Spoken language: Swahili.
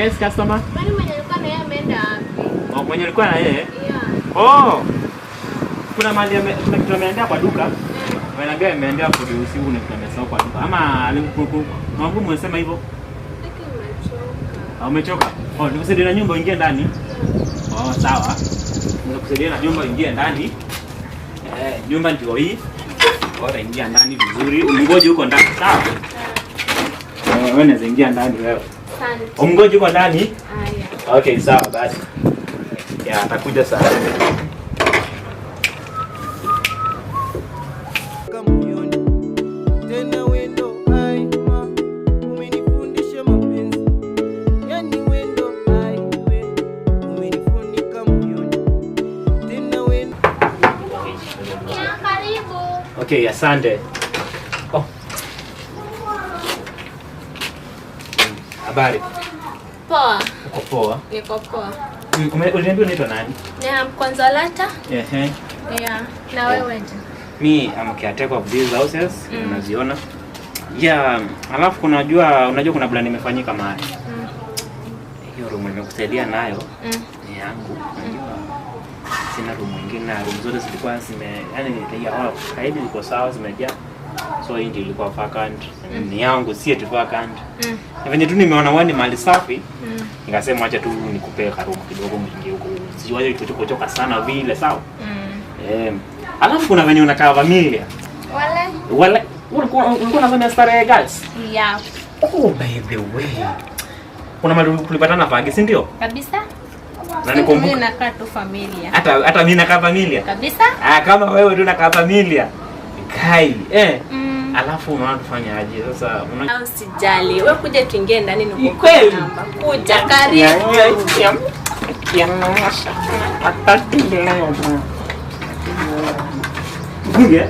Yes, customer. Kwani mwenye alikuwa na yeye ameenda wapi? Oh, mwenye alikuwa na yeye? Yeah. Oh. Kuna mali kuna kitu ameendea kwa duka. Wanaambia ameendea kwa usiku na kitu amesahau kwa duka. Ama alimkuku msema hivyo? Umechoka? Oh, nikusaidie na nyumba ingie ndani. Oh, sawa. Nikusaidie na nyumba ingie ndani. Nyumba ndio hii. Bora ingia ndani vizuri. Mngoje huko ndani, sawa? Wewe unaweza ingia ndani wewe. Asante. Mngoje huko ndani? Haya. Okay, sawa basi. Ya, atakuja sana. Okay, asante. Oh. Habari. Poa. Uko poa? Niko poa. Uliniambia unaitwa nani? Konsolata. Ehe. Yeah. Na wewe je? Me, I'm caretaker of these houses. Unaziona? Yeah, alafu unajua kuna plan imefanyika mahali. Hiyo room nimekusaidia nayo. Ni yangu. Unajua sina room nyingine, na room zote zilikuwa kaidi liko sawa, zimejaa. So hii ndio ilikuwa vacant. Ni yangu, si eti vacant. Venye tu nimeona wani mali safi. Nikasema acha tu nikupe ka room kidogo mwingie huko. Siwaje kuchoka sana vile, sawa? Alafu kuna venye unakaa familia. Wale ulikuwa unafanya starehe girls? Yeah. Oh, by the way. Kuna mali tulipatana pagi, si ndio? Kabisa. Na nikumbuka mimi nakaa tu familia. Hata mimi nakaa familia. Kabisa? Kama wewe tu unakaa familia. Kai, alafu unaona tufanye aje sasa? Usijali. Wewe kuja tuingie ndani nikupe namba. Kuja karibu. Kuja?